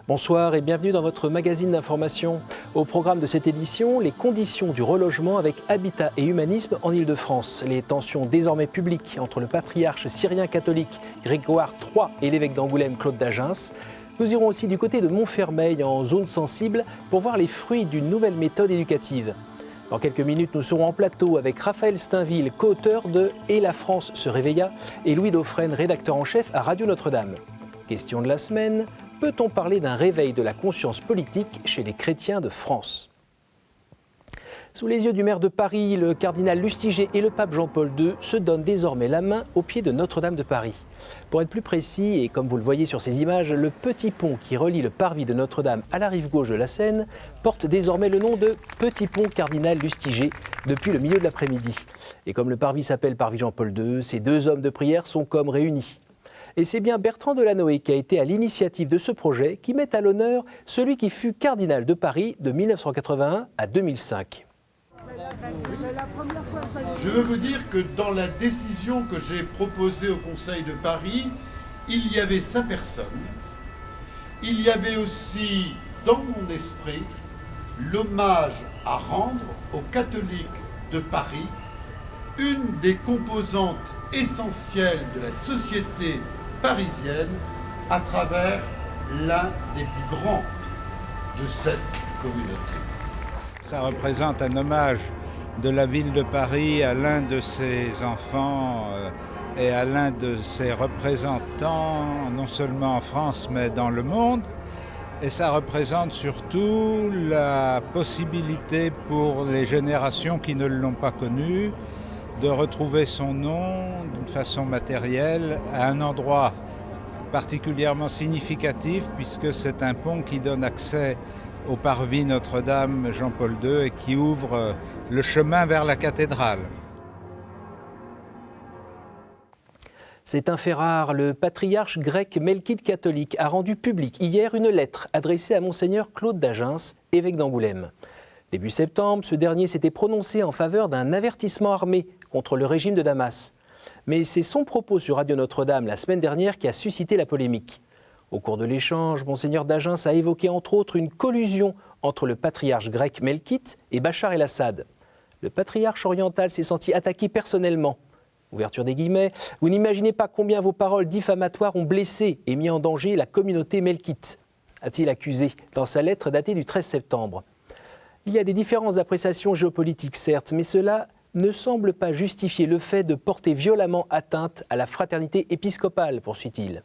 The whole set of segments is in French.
Bonsoir et bienvenue dans votre magazine d'information. Au programme de cette édition, les conditions du relogement avec habitat et humanisme en Île-de-France. Les tensions désormais publiques entre le patriarche syrien catholique Grégoire III et l'évêque d'Angoulême Claude d'Agence. Nous irons aussi du côté de Montfermeil en zone sensible pour voir les fruits d'une nouvelle méthode éducative. Dans quelques minutes, nous serons en plateau avec Raphaël Steinville, co-auteur de « Et la France se réveilla » et Louis Dauphren, rédacteur en chef à Radio Notre-Dame. Question de la semaine, peut-on parler d'un réveil de la conscience politique chez les chrétiens de France ? Sous les yeux du maire de Paris, le cardinal Lustiger et le pape Jean-Paul II se donnent désormais la main au pied de Notre-Dame de Paris. Pour être plus précis, et comme vous le voyez sur ces images, le petit pont qui relie le parvis de Notre-Dame à la rive gauche de la Seine porte désormais le nom de Petit Pont Cardinal Lustiger depuis le milieu de l'après-midi. Et comme le parvis s'appelle Parvis Jean-Paul II, ces deux hommes de prière sont comme réunis. Et c'est bien Bertrand Delanoë qui a été à l'initiative de ce projet qui met à l'honneur celui qui fut cardinal de Paris de 1981 à 2005. Je veux vous dire que dans la décision que j'ai proposée au Conseil de Paris, il y avait 5 personnes. Il y avait aussi, dans mon esprit, l'hommage à rendre aux catholiques de Paris, une des composantes essentielles de la société parisienne à travers l'un des plus grands de cette communauté. Ça représente un hommage de la ville de Paris à l'un de ses enfants et à l'un de ses représentants, non seulement en France mais dans le monde. Et ça représente surtout la possibilité pour les générations qui ne l'ont pas connu de retrouver son nom d'une façon matérielle à un endroit particulièrement significatif puisque c'est un pont qui donne accès au parvis Notre-Dame Jean-Paul II et qui ouvre le chemin vers la cathédrale. C'est un fait rare. Le patriarche grec melkite catholique a rendu public hier une lettre adressée à Monseigneur Claude d'Agence, évêque d'Angoulême. Début septembre, ce dernier s'était prononcé en faveur d'un avertissement armé contre le régime de Damas. Mais c'est son propos sur Radio Notre-Dame la semaine dernière qui a suscité la polémique. Au cours de l'échange, Monseigneur d'Agence a évoqué entre autres une collusion entre le patriarche grec melkite et Bachar el-Assad. Le patriarche oriental s'est senti attaqué personnellement. Ouverture des guillemets, vous n'imaginez pas combien vos paroles diffamatoires ont blessé et mis en danger la communauté melkite, a-t-il accusé dans sa lettre datée du 13 septembre. Il y a des différences d'appréciation géopolitique, certes, mais cela ne semble pas justifier le fait de porter violemment atteinte à la fraternité épiscopale, poursuit-il.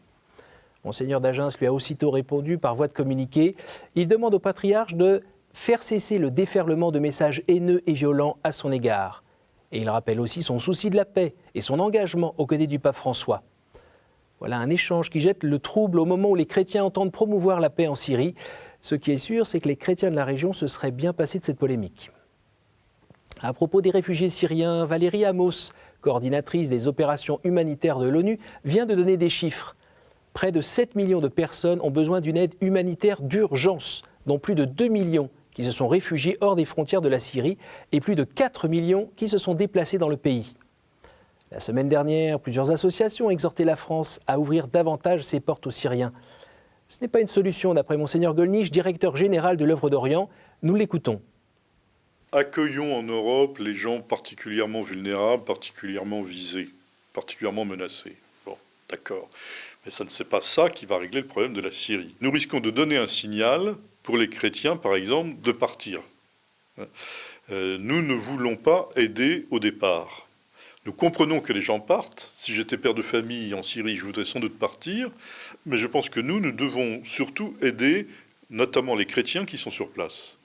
Monseigneur d'Agence lui a aussitôt répondu par voie de communiqué. Il demande au patriarche de faire cesser le déferlement de messages haineux et violents à son égard. Et il rappelle aussi son souci de la paix et son engagement aux côtés du pape François. Voilà un échange qui jette le trouble au moment où les chrétiens entendent promouvoir la paix en Syrie. Ce qui est sûr, c'est que les chrétiens de la région se seraient bien passés de cette polémique. À propos des réfugiés syriens, Valérie Amos, coordinatrice des opérations humanitaires de l'ONU, vient de donner des chiffres. Près de 7 millions de personnes ont besoin d'une aide humanitaire d'urgence, dont plus de 2 millions qui se sont réfugiés hors des frontières de la Syrie et plus de 4 millions qui se sont déplacés dans le pays. La semaine dernière, plusieurs associations exhortaient la France à ouvrir davantage ses portes aux Syriens. Ce n'est pas une solution, d'après Monseigneur Gollnisch, directeur général de l'œuvre d'Orient. Nous l'écoutons. Accueillons en Europe les gens particulièrement vulnérables, particulièrement visés, particulièrement menacés. Bon, d'accord. Mais ça ne c'est pas ça qui va régler le problème de la Syrie. Nous risquons de donner un signal pour les chrétiens, par exemple, de partir. Nous ne voulons pas aider au départ. Nous comprenons que les gens partent. Si j'étais père de famille en Syrie, je voudrais sans doute partir. Mais je pense que nous devons surtout aider, notamment les chrétiens qui sont sur place.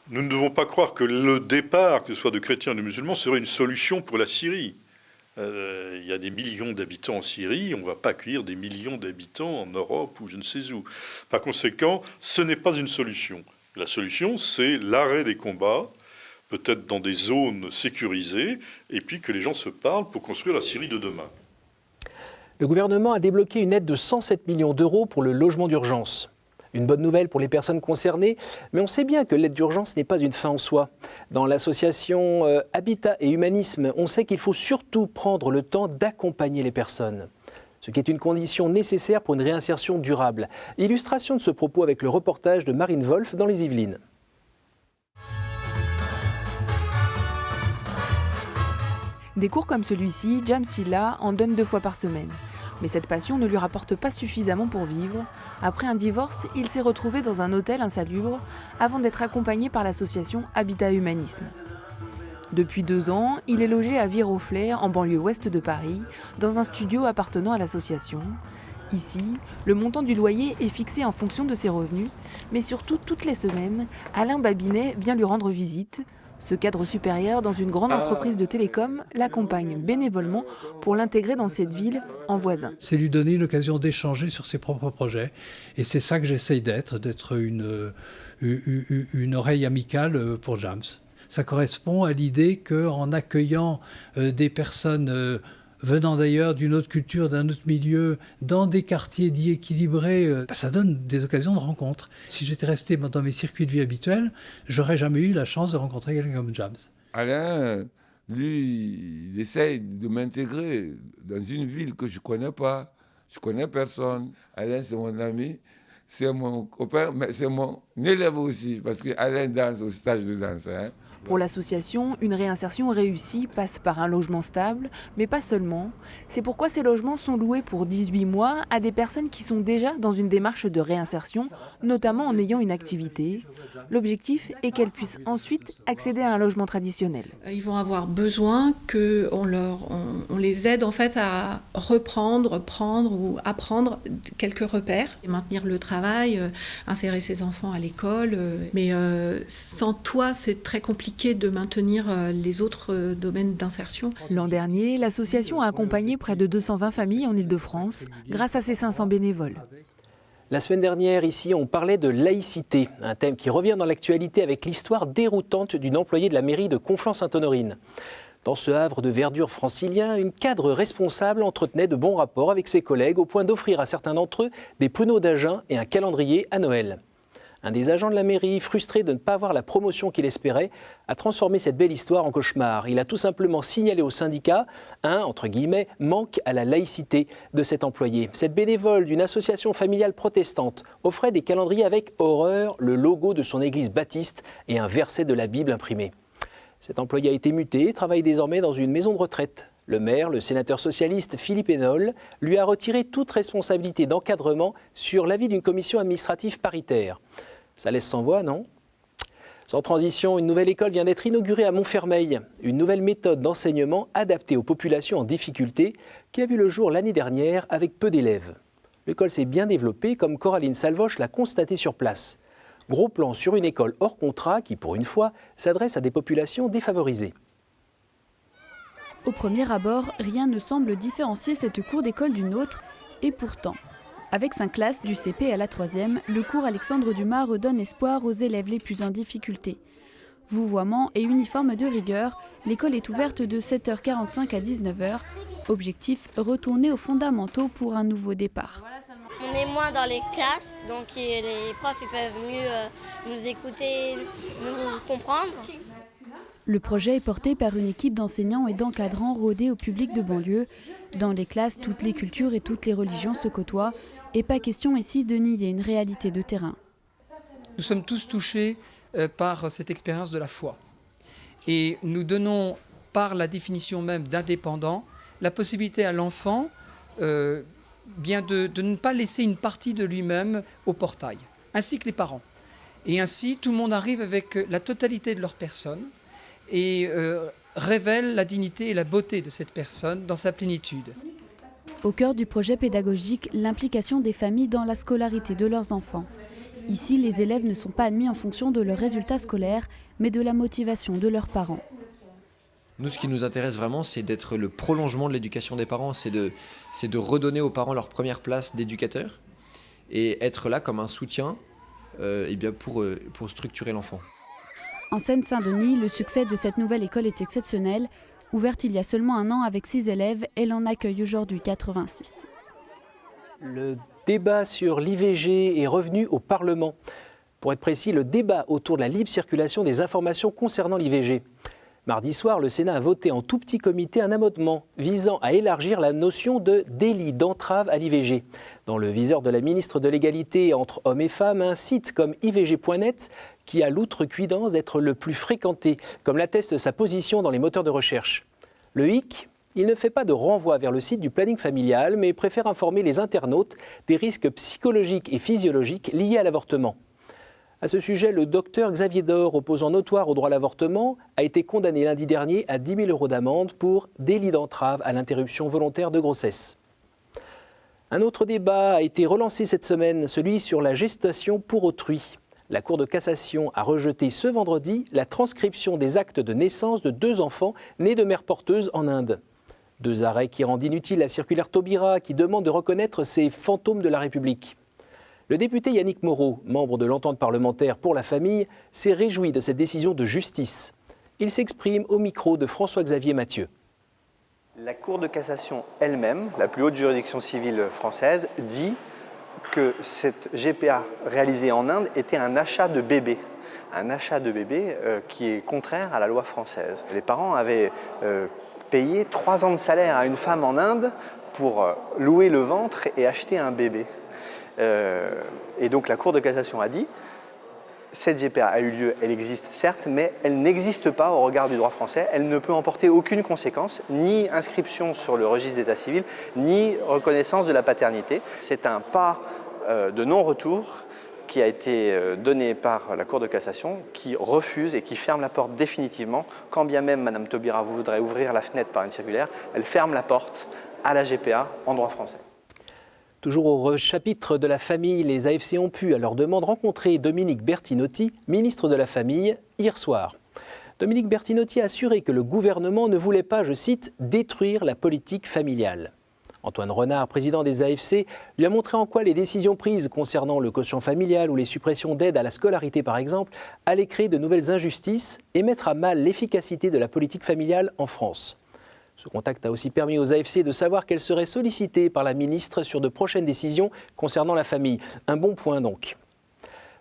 Nous ne devons pas croire que le départ, que ce soit de chrétiens ou de musulmans, serait une solution pour la Syrie. Il y a des millions d'habitants en Syrie, on ne va pas accueillir des millions d'habitants en Europe ou je ne sais où. Par conséquent, ce n'est pas une solution. La solution, c'est l'arrêt des combats, peut-être dans des zones sécurisées, et puis que les gens se parlent pour construire la Syrie de demain. Le gouvernement a débloqué une aide de 107 millions d'euros pour le logement d'urgence. Une bonne nouvelle pour les personnes concernées, mais on sait bien que l'aide d'urgence n'est pas une fin en soi. Dans l'association Habitat et Humanisme, on sait qu'il faut surtout prendre le temps d'accompagner les personnes. ce qui est une condition nécessaire pour une réinsertion durable. Illustration de ce propos avec le reportage de Marine Wolf dans les Yvelines. Des cours comme celui-ci, James Silla en donne 2 fois par semaine. Mais cette passion ne lui rapporte pas suffisamment pour vivre. Après un divorce, il s'est retrouvé dans un hôtel insalubre avant d'être accompagné par l'association Habitat Humanisme. Depuis 2 ans, il est logé à Viroflay, en banlieue ouest de Paris, dans un studio appartenant à l'association. Ici, le montant du loyer est fixé en fonction de ses revenus, mais surtout toutes les semaines, Alain Babinet vient lui rendre visite. Ce cadre supérieur dans une grande entreprise de télécom l'accompagne bénévolement pour l'intégrer dans cette ville en voisin. C'est lui donner l'occasion d'échanger sur ses propres projets. Et c'est ça que j'essaye d'être une oreille amicale pour James. Ça correspond à l'idée qu'en accueillant des personnes venant d'ailleurs d'une autre culture, d'un autre milieu, dans des quartiers dits équilibrés, ça donne des occasions de rencontres. Si j'étais resté dans mes circuits de vie habituels, j'aurais jamais eu la chance de rencontrer quelqu'un comme James. Alain, lui, il essaye de m'intégrer dans une ville que je ne connais pas. Je ne connais personne. Alain, c'est mon ami, c'est mon copain, mais c'est mon élève aussi, parce qu'Alain danse au stage de danse. Pour l'association, une réinsertion réussie passe par un logement stable, mais pas seulement. C'est pourquoi ces logements sont loués pour 18 mois à des personnes qui sont déjà dans une démarche de réinsertion, notamment en ayant une activité. L'objectif est qu'elles puissent ensuite accéder à un logement traditionnel. Ils vont avoir besoin qu'on les aide en fait à reprendre, prendre ou apprendre quelques repères, et maintenir le travail, insérer ses enfants à l'école. Mais sans toi, c'est très compliqué de maintenir les autres domaines d'insertion. L'an dernier, l'association a accompagné près de 220 familles en Île-de-France grâce à ses 500 bénévoles. La semaine dernière, ici, on parlait de laïcité, un thème qui revient dans l'actualité avec l'histoire déroutante d'une employée de la mairie de Conflans-Sainte-Honorine. Dans ce havre de verdure francilien, une cadre responsable entretenait de bons rapports avec ses collègues au point d'offrir à certains d'entre eux des pneus d'Agen et un calendrier à Noël. Un des agents de la mairie, frustré de ne pas avoir la promotion qu'il espérait, a transformé cette belle histoire en cauchemar. Il a tout simplement signalé au syndicat un, entre guillemets, manque à la laïcité de cet employé. Cette bénévole d'une association familiale protestante offrait des calendriers avec horreur le logo de son église baptiste et un verset de la Bible imprimé. Cet employé a été muté et travaille désormais dans une maison de retraite. Le maire, le sénateur socialiste Philippe Hénol, lui a retiré toute responsabilité d'encadrement sur l'avis d'une commission administrative paritaire. Ça laisse sans voix, non ? Sans transition, une nouvelle école vient d'être inaugurée à Montfermeil. Une nouvelle méthode d'enseignement adaptée aux populations en difficulté qui a vu le jour l'année dernière avec peu d'élèves. L'école s'est bien développée comme Coraline Salvoche l'a constaté sur place. Gros plan sur une école hors contrat qui, pour une fois, s'adresse à des populations défavorisées. Au premier abord, rien ne semble différencier cette cour d'école d'une autre, et pourtant, avec 5 classes du CP à la 3e, le cours Alexandre Dumas redonne espoir aux élèves les plus en difficulté. Vouvoiement et uniforme de rigueur, l'école est ouverte de 7h45 à 19h. Objectif, retourner aux fondamentaux pour un nouveau départ. On est moins dans les classes, donc les profs ils peuvent mieux nous écouter, nous comprendre. Le projet est porté par une équipe d'enseignants et d'encadrants rodés au public de banlieue. Dans les classes, toutes les cultures et toutes les religions se côtoient. Et pas question ici de nier une réalité de terrain. Nous sommes tous touchés par cette expérience de la foi. Et nous donnons, par la définition même d'indépendant, la possibilité à l'enfant de ne pas laisser une partie de lui-même au portail, ainsi que les parents. Et ainsi, tout le monde arrive avec la totalité de leur personne et révèle la dignité et la beauté de cette personne dans sa plénitude. Au cœur du projet pédagogique, l'implication des familles dans la scolarité de leurs enfants. Ici, les élèves ne sont pas admis en fonction de leurs résultats scolaires, mais de la motivation de leurs parents. Nous, ce qui nous intéresse vraiment, c'est d'être le prolongement de l'éducation des parents, c'est de redonner aux parents leur première place d'éducateur et être là comme un soutien pour structurer l'enfant. En Seine-Saint-Denis, le succès de cette nouvelle école est exceptionnel. Ouverte il y a seulement 1 an avec 6 élèves, elle en accueille aujourd'hui 86. Le débat sur l'IVG est revenu au Parlement. Pour être précis, le débat autour de la libre circulation des informations concernant l'IVG. Mardi soir, le Sénat a voté en tout petit comité un amendement visant à élargir la notion de délit d'entrave à l'IVG. Dans le viseur de la ministre de l'Égalité entre hommes et femmes, un site comme ivg.net qui a l'outrecuidance d'être le plus fréquenté, comme l'atteste sa position dans les moteurs de recherche. Le hic, il ne fait pas de renvoi vers le site du planning familial, mais préfère informer les internautes des risques psychologiques et physiologiques liés à l'avortement. À ce sujet, le docteur Xavier Dor, opposant notoire au droit à l'avortement, a été condamné lundi dernier à 10 000 € d'amende pour délit d'entrave à l'interruption volontaire de grossesse. Un autre débat a été relancé cette semaine, celui sur la gestation pour autrui. La Cour de cassation a rejeté ce vendredi la transcription des actes de naissance de 2 enfants nés de mères porteuses en Inde. 2 arrêts qui rendent inutile la circulaire Taubira qui demande de reconnaître ces fantômes de la République. Le député Yannick Moreau, membre de l'entente parlementaire pour la famille, s'est réjoui de cette décision de justice. Il s'exprime au micro de François-Xavier Mathieu. La Cour de cassation elle-même, la plus haute juridiction civile française, dit que cette GPA réalisée en Inde était un achat de bébé. Un achat de bébé qui est contraire à la loi française. Les parents avaient payé 3 ans de salaire à une femme en Inde pour louer le ventre et acheter un bébé. Et donc la Cour de cassation a dit cette GPA a eu lieu, elle existe certes, mais elle n'existe pas au regard du droit français, elle ne peut emporter aucune conséquence, ni inscription sur le registre d'état civil, ni reconnaissance de la paternité. C'est un pas de non-retour qui a été donné par la Cour de cassation, qui refuse et qui ferme la porte définitivement, quand bien même Mme Taubira voudrait ouvrir la fenêtre par une circulaire, elle ferme la porte à la GPA en droit français. Toujours au chapitre de la famille, les AFC ont pu, à leur demande, rencontrer Dominique Bertinotti, ministre de la Famille, hier soir. Dominique Bertinotti a assuré que le gouvernement ne voulait pas, je cite, « détruire la politique familiale ». Antoine Renard, président des AFC, lui a montré en quoi les décisions prises concernant le quotient familial ou les suppressions d'aides à la scolarité, par exemple, allaient créer de nouvelles injustices et mettre à mal l'efficacité de la politique familiale en France. Ce contact a aussi permis aux AFC de savoir qu'elles seraient sollicitées par la ministre sur de prochaines décisions concernant la famille. Un bon point donc.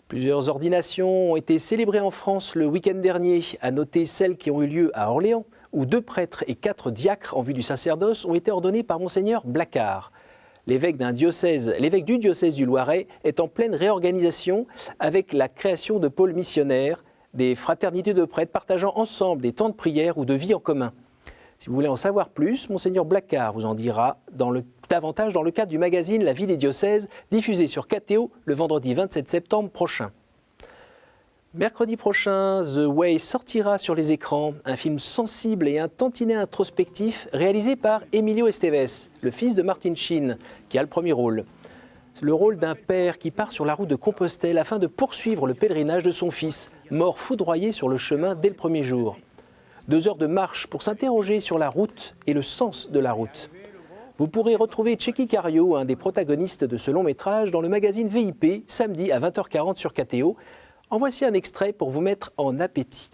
Plusieurs ordinations ont été célébrées en France le week-end dernier, à noter celles qui ont eu lieu à Orléans, où 2 prêtres et 4 diacres en vue du sacerdoce ont été ordonnés par Monseigneur Blacard. L'évêque du diocèse du Loiret est en pleine réorganisation avec la création de pôles missionnaires, des fraternités de prêtres partageant ensemble des temps de prière ou de vie en commun. Si vous voulez en savoir plus, Monseigneur Blacard vous en dira davantage dans le cadre du magazine La vie des diocèses, diffusé sur KTO le vendredi 27 septembre prochain. Mercredi prochain, The Way sortira sur les écrans, un film sensible et un tantinet introspectif réalisé par Emilio Estevez, le fils de Martin Sheen, qui a le premier rôle. C'est le rôle d'un père qui part sur la route de Compostelle afin de poursuivre le pèlerinage de son fils, mort foudroyé sur le chemin dès le premier jour. 2 heures de marche pour s'interroger sur la route et le sens de la route. Vous pourrez retrouver Tchéky Cario, un des protagonistes de ce long métrage, dans le magazine VIP, samedi à 20h40 sur KTO. En voici un extrait pour vous mettre en appétit.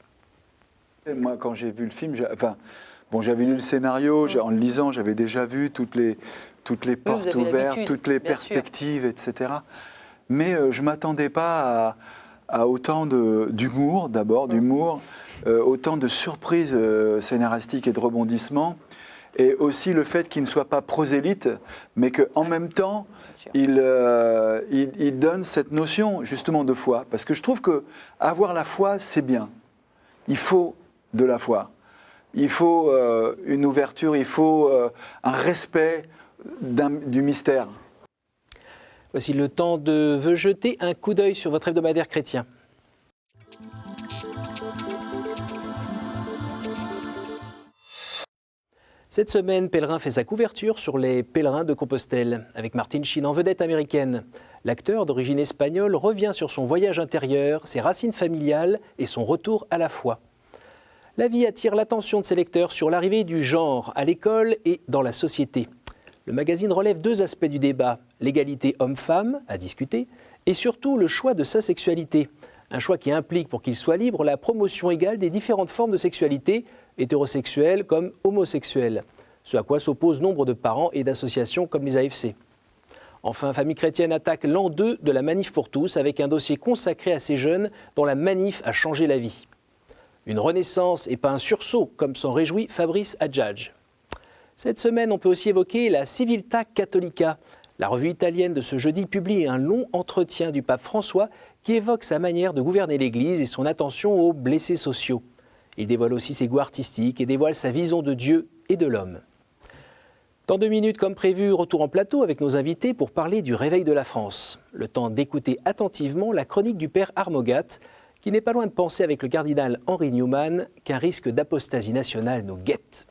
Moi, quand j'ai vu le film, j'avais lu le scénario, en le lisant, j'avais déjà vu toutes les portes ouvertes, toutes les perspectives, etc. Mais je ne m'attendais pas à autant d'humour, d'abord, autant de surprises scénaristiques et de rebondissements, et aussi le fait qu'il ne soit pas prosélyte, mais qu'en même temps, il donne cette notion justement de foi. Parce que je trouve qu'avoir la foi, c'est bien. Il faut de la foi. Il faut une ouverture, il faut un respect du mystère. Voici le temps de jeter un coup d'œil sur votre hebdomadaire chrétien. Cette semaine, Pèlerin fait sa couverture sur les pèlerins de Compostelle, avec Martin Sheen en vedette américaine. L'acteur d'origine espagnole revient sur son voyage intérieur, ses racines familiales et son retour à la foi. La vie attire l'attention de ses lecteurs sur l'arrivée du genre à l'école et dans la société. Le magazine relève 2 aspects du débat, l'égalité homme-femme, à discuter, et surtout le choix de sa sexualité. Un choix qui implique, pour qu'il soit libre, la promotion égale des différentes formes de sexualité, hétérosexuelles comme homosexuelles, ce à quoi s'opposent nombre de parents et d'associations comme les AFC. Enfin, Famille chrétienne attaque l'an 2 de la Manif pour tous avec un dossier consacré à ces jeunes dont la manif a changé la vie. Une renaissance et pas un sursaut, comme s'en réjouit Fabrice Adjadj. Cette semaine, on peut aussi évoquer la Civiltà Cattolica. La revue italienne de ce jeudi publie un long entretien du pape François qui évoque sa manière de gouverner l'Église et son attention aux blessés sociaux. Il dévoile aussi ses goûts artistiques et dévoile sa vision de Dieu et de l'homme. Dans 2 minutes, comme prévu, retour en plateau avec nos invités pour parler du réveil de la France. Le temps d'écouter attentivement la chronique du père Armogat, qui n'est pas loin de penser avec le cardinal Henry Newman qu'un risque d'apostasie nationale nous guette.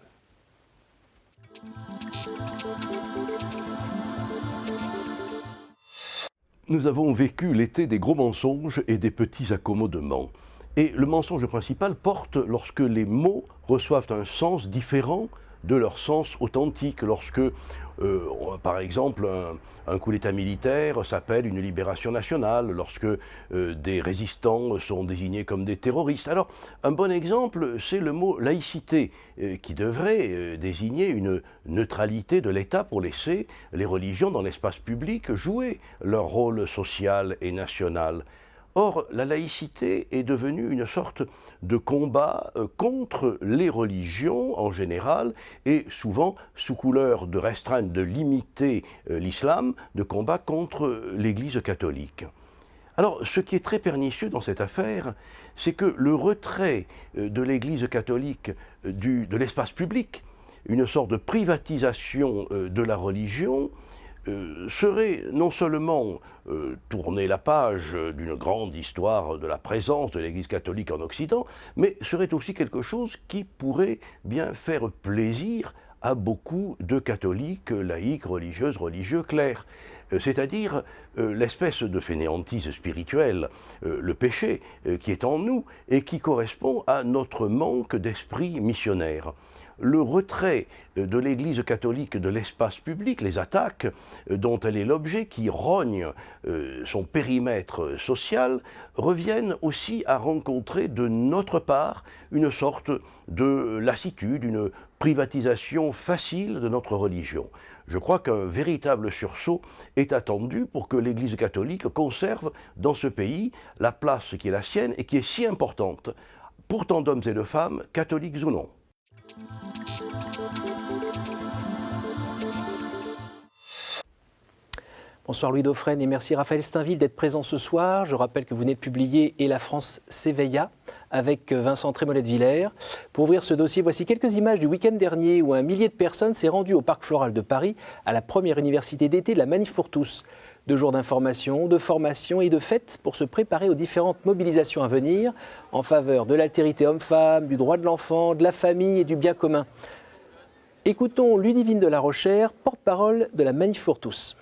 Nous avons vécu l'été des gros mensonges et des petits accommodements. Et le mensonge principal porte lorsque les mots reçoivent un sens différent de leur sens authentique. Lorsque, par exemple, un coup d'État militaire s'appelle une libération nationale, lorsque des résistants sont désignés comme des terroristes. Alors, un bon exemple, c'est le mot laïcité, qui devrait désigner une neutralité de l'État pour laisser les religions dans l'espace public jouer leur rôle social et national. Or, la laïcité est devenue une sorte de combat contre les religions en général et souvent, sous couleur de restreindre, de limiter l'islam, de combat contre l'Église catholique. Alors, ce qui est très pernicieux dans cette affaire, c'est que le retrait de l'Église catholique de l'espace public, une sorte de privatisation de la religion, serait non seulement tourner la page d'une grande histoire de la présence de l'Église catholique en Occident, mais serait aussi quelque chose qui pourrait bien faire plaisir à beaucoup de catholiques, laïcs, religieuses, religieux, clercs. C'est-à-dire l'espèce de fainéantise spirituelle, le péché qui est en nous et qui correspond à notre manque d'esprit missionnaire. Le retrait de l'Église catholique de l'espace public, les attaques dont elle est l'objet, qui rognent son périmètre social, reviennent aussi à rencontrer de notre part une sorte de lassitude, une privatisation facile de notre religion. Je crois qu'un véritable sursaut est attendu pour que l'Église catholique conserve dans ce pays la place qui est la sienne et qui est si importante pour tant d'hommes et de femmes, catholiques ou non. Bonsoir Louis Dauphren et merci Raphaël Steinville d'être présent ce soir. Je rappelle que vous venez de publier « Et la France s'éveilla » avec Vincent Trémollet-de-Villers. Pour ouvrir ce dossier, voici quelques images du week-end dernier où un millier de personnes s'est rendu au Parc Floral de Paris à la première université d'été de la Manif pour tous. 2 jours d'information, de formation et de fêtes pour se préparer aux différentes mobilisations à venir en faveur de l'altérité homme-femme, du droit de l'enfant, de la famille et du bien commun. Écoutons Ludivine de la Rochère, porte-parole de la Manif pour tous.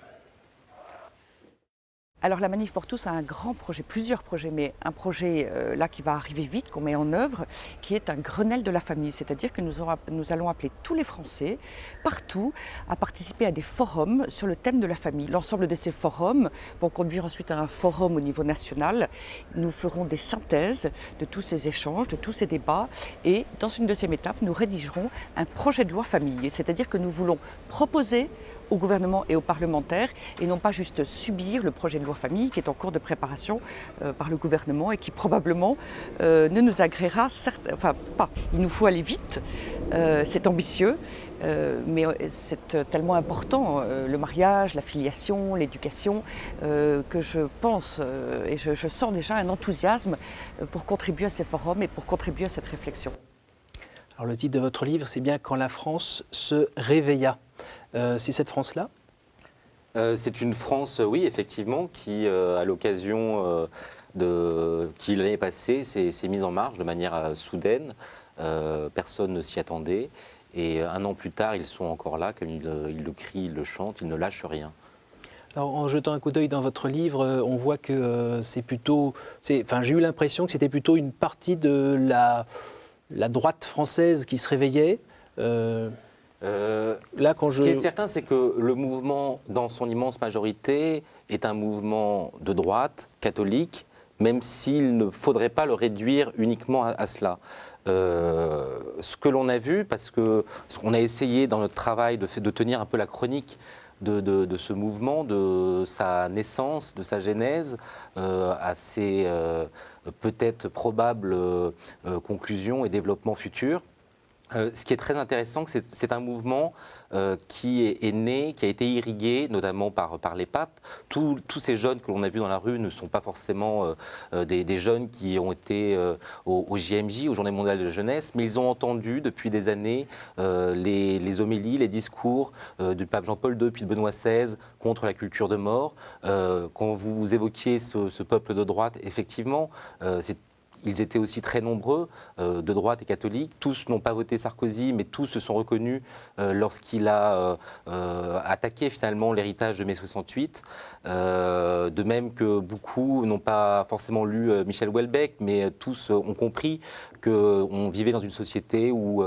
Alors la Manif pour tous a un grand projet, plusieurs projets, mais un projet là qui va arriver vite, qu'on met en œuvre, qui est un Grenelle de la famille. C'est-à-dire que nous allons appeler tous les Français, partout, à participer à des forums sur le thème de la famille. L'ensemble de ces forums vont conduire ensuite à un forum au niveau national. Nous ferons des synthèses de tous ces échanges, de tous ces débats, et dans une deuxième étape, nous rédigerons un projet de loi famille. C'est-à-dire que nous voulons proposer au gouvernement et aux parlementaires et non pas juste subir le projet de loi famille qui est en cours de préparation par le gouvernement et qui probablement ne nous agréera, enfin pas. Il nous faut aller vite, c'est ambitieux, mais c'est tellement important, le mariage, la filiation, l'éducation, que je pense et je sens déjà un enthousiasme pour contribuer à ces forums et pour contribuer à cette réflexion. Alors le titre de votre livre, c'est bien « Quand la France se réveilla ». C'est cette France-là ? C'est une France, oui, effectivement, qui, à l'occasion qui l'année passée, s'est mise en marche de manière soudaine. Personne ne s'y attendait. Et 1 an plus tard, ils sont encore là, comme ils le crient, ils le chantent, ils ne lâchent rien. Alors, en jetant un coup d'œil dans votre livre, on voit que c'est plutôt... Enfin, j'ai eu l'impression que c'était plutôt une partie de la droite française qui se réveillait. Ce qui est certain, c'est que le mouvement, dans son immense majorité, est un mouvement de droite, catholique, même s'il ne faudrait pas le réduire uniquement à cela. Ce que l'on a vu, parce qu'on a essayé dans notre travail de tenir un peu la chronique de ce mouvement, de sa naissance, de sa genèse, à ses peut-être probables conclusions et développements futurs. Ce qui est très intéressant, c'est un mouvement qui est né, qui a été irrigué, notamment par les papes. Tous ces jeunes que l'on a vus dans la rue ne sont pas forcément des jeunes qui ont été au JMJ, aux Journées mondiales de la jeunesse, mais ils ont entendu depuis des années les homélies, les discours du pape Jean-Paul II puis de Benoît XVI contre la culture de mort. Quand vous évoquiez ce peuple de droite, effectivement, ils étaient aussi très nombreux, de droite et catholiques. Tous n'ont pas voté Sarkozy, mais tous se sont reconnus lorsqu'il a attaqué finalement l'héritage de mai 68. De même que beaucoup n'ont pas forcément lu Michel Houellebecq, mais tous ont compris qu'on vivait dans une société où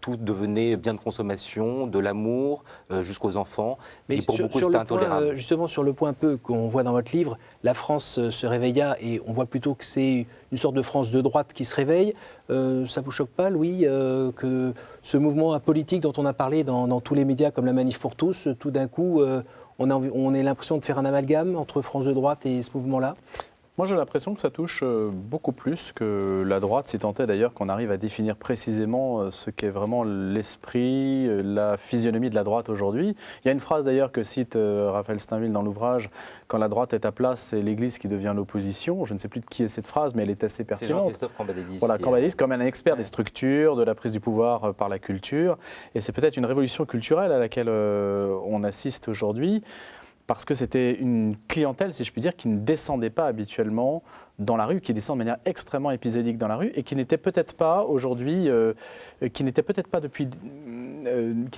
tout devenait bien de consommation, de l'amour, jusqu'aux enfants. Mais et pour beaucoup, c'était intolérable. Justement, sur le point un peu qu'on voit dans votre livre, la France se réveilla et on voit plutôt que c'est une sorte de France de droite qui se réveille. Ça ne vous choque pas, Louis, que ce mouvement politique dont on a parlé dans tous les médias comme la Manif pour tous, tout d'un coup, on ait l'impression de faire un amalgame entre France de droite et ce mouvement-là ? Moi, j'ai l'impression que ça touche beaucoup plus que la droite, si tant est d'ailleurs qu'on arrive à définir précisément ce qu'est vraiment l'esprit, la physionomie de la droite aujourd'hui. Il y a une phrase d'ailleurs que cite Raphaël Steinville dans l'ouvrage, « Quand la droite est à place, c'est l'Église qui devient l'opposition ». Je ne sais plus de qui est cette phrase, mais elle est assez pertinente. C'est Jean-Christophe Cambadélis. Voilà, Cambadélis, comme un expert des structures, de la prise du pouvoir par la culture. Et c'est peut-être une révolution culturelle à laquelle on assiste aujourd'hui. Parce que c'était une clientèle, si je puis dire, qui ne descendait pas habituellement dans la rue, qui descend de manière extrêmement épisodique dans la rue, et qui n'était peut-être pas aujourd'hui, qui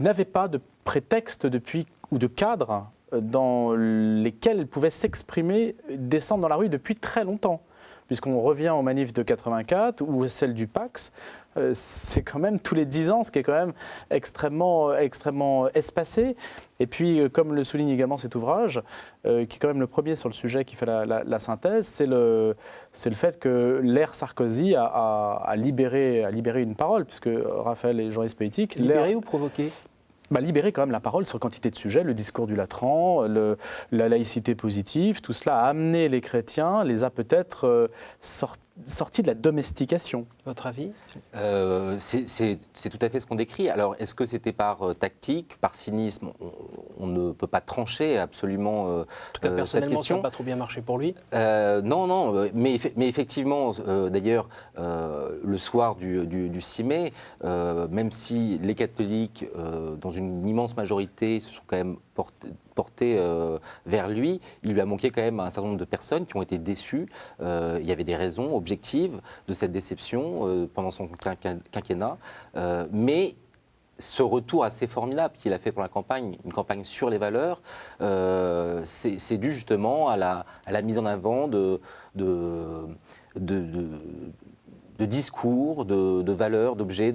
n'avait pas de prétexte depuis ou de cadre dans lesquels elle pouvait s'exprimer, descendre dans la rue depuis très longtemps. Puisqu'on revient aux manifs de 84 ou celle du Pax, c'est quand même tous les 10 ans, ce qui est quand même extrêmement espacé. Et puis, comme le souligne également cet ouvrage, qui est quand même le premier sur le sujet qui fait la synthèse, c'est le fait que l'ère Sarkozy a libéré une parole, puisque Raphaël et Joris Poétique... Libéré ou provoqué ? Libérer quand même la parole sur quantité de sujets, le discours du Latran, la laïcité positive, tout cela a amené les chrétiens, les a peut-être sortis de la domestication. Votre avis ? C'est tout à fait ce qu'on décrit. Alors, est-ce que c'était par tactique, par cynisme ? On ne peut pas trancher absolument en tout cas, personnellement, cette question. Ça n'a pas trop bien marché pour lui. Non, mais effectivement, d'ailleurs, le soir du 6 mai, même si les catholiques, dans une immense majorité, se sont quand même portés vers lui, il lui a manqué quand même un certain nombre de personnes qui ont été déçues. Il y avait des raisons objectives de cette déception pendant son quinquennat, mais ce retour assez formidable qu'il a fait pour la campagne, une campagne sur les valeurs, c'est dû justement à la mise en avant de discours, de valeurs, d'objets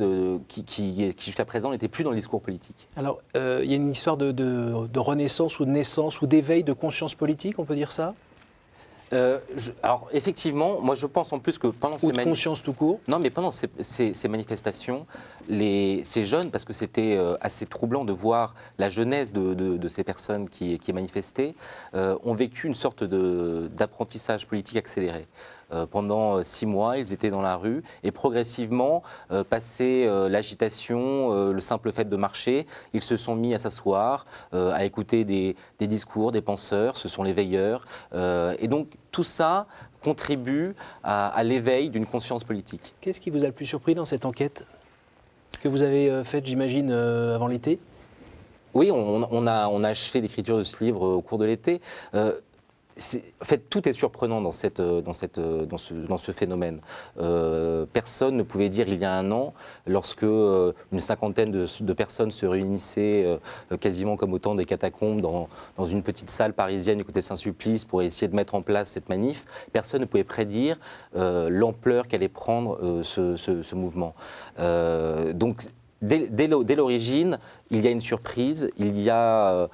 qui jusqu'à présent n'étaient plus dans le discours politique. Alors, il y a une histoire de renaissance ou de naissance ou d'éveil de conscience politique, on peut dire ça ? Alors effectivement, moi je pense en plus que pendant ces conscience tout court. Non, mais pendant ces manifestations, ces jeunes, parce que c'était assez troublant de voir la jeunesse de ces personnes qui manifestaient, ont vécu une sorte d'apprentissage politique accéléré. Pendant 6 mois, ils étaient dans la rue et progressivement, passé l'agitation, le simple fait de marcher, ils se sont mis à s'asseoir, à écouter des discours, des penseurs, ce sont les veilleurs. Et donc tout ça contribue à l'éveil d'une conscience politique. Qu'est-ce qui vous a le plus surpris dans cette enquête que vous avez faite, j'imagine, avant l'été ? Oui, on a achevé l'écriture de ce livre au cours de l'été. En fait, tout est surprenant dans ce phénomène. Personne ne pouvait dire il y a un an, lorsque une cinquantaine de personnes se réunissaient quasiment comme au temps des catacombes dans une petite salle parisienne du côté Saint-Sulpice pour essayer de mettre en place cette manif, personne ne pouvait prédire l'ampleur qu'allait prendre ce mouvement. Donc, dès l'origine, il y a une surprise, il y a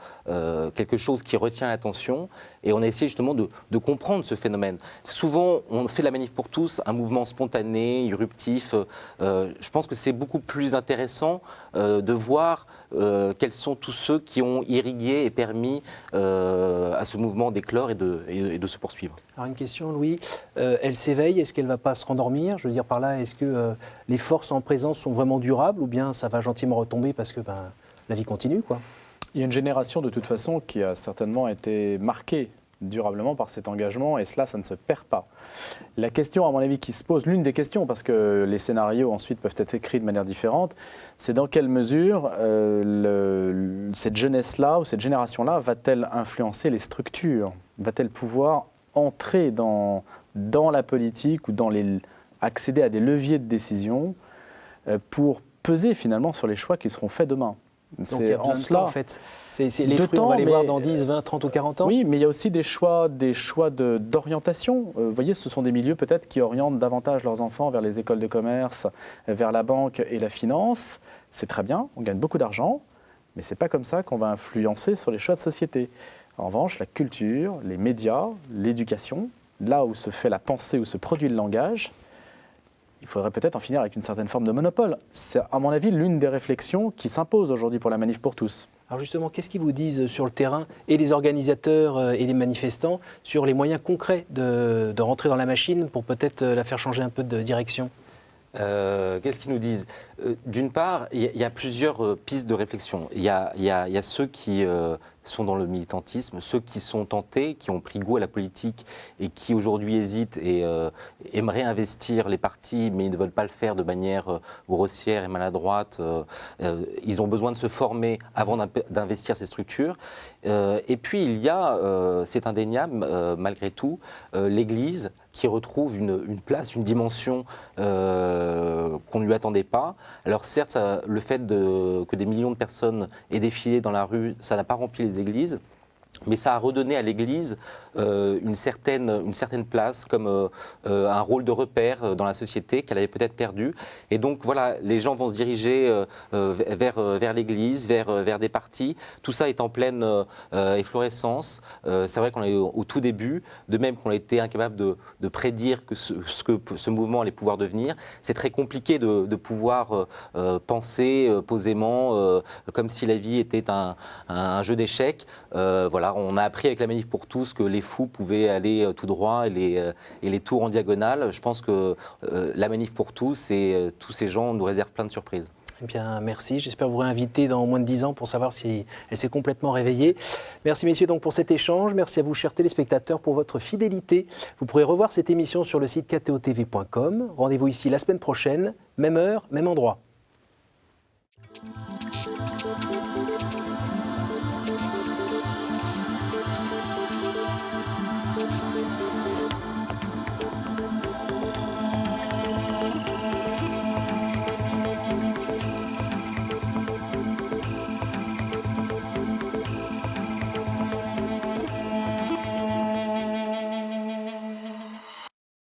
quelque chose qui retient l'attention Et on a essayé justement de comprendre ce phénomène. Souvent, on fait la manif pour tous, un mouvement spontané, irruptif. Je pense que c'est beaucoup plus intéressant de voir quels sont tous ceux qui ont irrigué et permis à ce mouvement d'éclore et de se poursuivre. Alors une question, Louis. Elle s'éveille, est-ce qu'elle ne va pas se rendormir? Je veux dire par là, est-ce que les forces en présence sont vraiment durables ou bien ça va gentiment retomber parce que la vie continue, quoi? Il y a une génération de toute façon qui a certainement été marquée durablement par cet engagement et cela, ça ne se perd pas. La question, à mon avis, qui se pose, l'une des questions, parce que les scénarios ensuite peuvent être écrits de manière différente, c'est dans quelle mesure cette jeunesse-là ou cette génération-là va-t-elle influencer les structures? Va-t-elle pouvoir entrer dans la politique ou accéder à des leviers de décision pour peser finalement sur les choix qui seront faits demain? Donc il y a besoin de temps, en fait. Les fruits, on va les voir dans 10, 20, 30 ou 40 ans. Oui, mais il y a aussi des choix d'orientation. Vous voyez, ce sont des milieux peut-être qui orientent davantage leurs enfants vers les écoles de commerce, vers la banque et la finance. C'est très bien, on gagne beaucoup d'argent, mais ce n'est pas comme ça qu'on va influencer sur les choix de société. En revanche, la culture, les médias, l'éducation, là où se fait la pensée, où se produit le langage, il faudrait peut-être en finir avec une certaine forme de monopole. C'est, à mon avis, l'une des réflexions qui s'impose aujourd'hui pour la Manif pour tous. Alors justement, qu'est-ce qu'ils vous disent sur le terrain, et les organisateurs et les manifestants, sur les moyens concrets de rentrer dans la machine pour peut-être la faire changer un peu de direction? Qu'est-ce qu'ils nous disent? D'une part, il y a plusieurs pistes de réflexion. Il y a ceux qui sont dans le militantisme, ceux qui sont tentés, qui ont pris goût à la politique et qui aujourd'hui hésitent et aimeraient investir les partis, mais ils ne veulent pas le faire de manière grossière et maladroite. Ils ont besoin de se former avant d'investir ces structures. Et puis il y a, c'est indéniable malgré tout, l'Église qui retrouve une place, une dimension qu'on ne lui attendait pas. Alors certes, le fait que des millions de personnes aient défilé dans la rue, ça n'a pas rempli les églises, mais ça a redonné à l'Église une certaine place, comme un rôle de repère dans la société qu'elle avait peut-être perdu. Et donc voilà, les gens vont se diriger vers l'Église, vers des partis. Tout ça est en pleine efflorescence. C'est vrai qu'on est au tout début, de même qu'on a été incapable de prédire ce que ce mouvement allait pouvoir devenir. C'est très compliqué de pouvoir penser posément, comme si la vie était un jeu d'échecs. Voilà, on a appris avec la Manif pour tous que les fous pouvaient aller tout droit et les tours en diagonale. Je pense que la Manif pour tous et tous ces gens nous réservent plein de surprises. Eh bien, merci. J'espère vous réinviter dans moins de 10 ans pour savoir si elle s'est complètement réveillée. Merci, messieurs, donc, pour cet échange. Merci à vous, chers téléspectateurs, pour votre fidélité. Vous pourrez revoir cette émission sur le site ktotv.com. Rendez-vous ici la semaine prochaine, même heure, même endroit.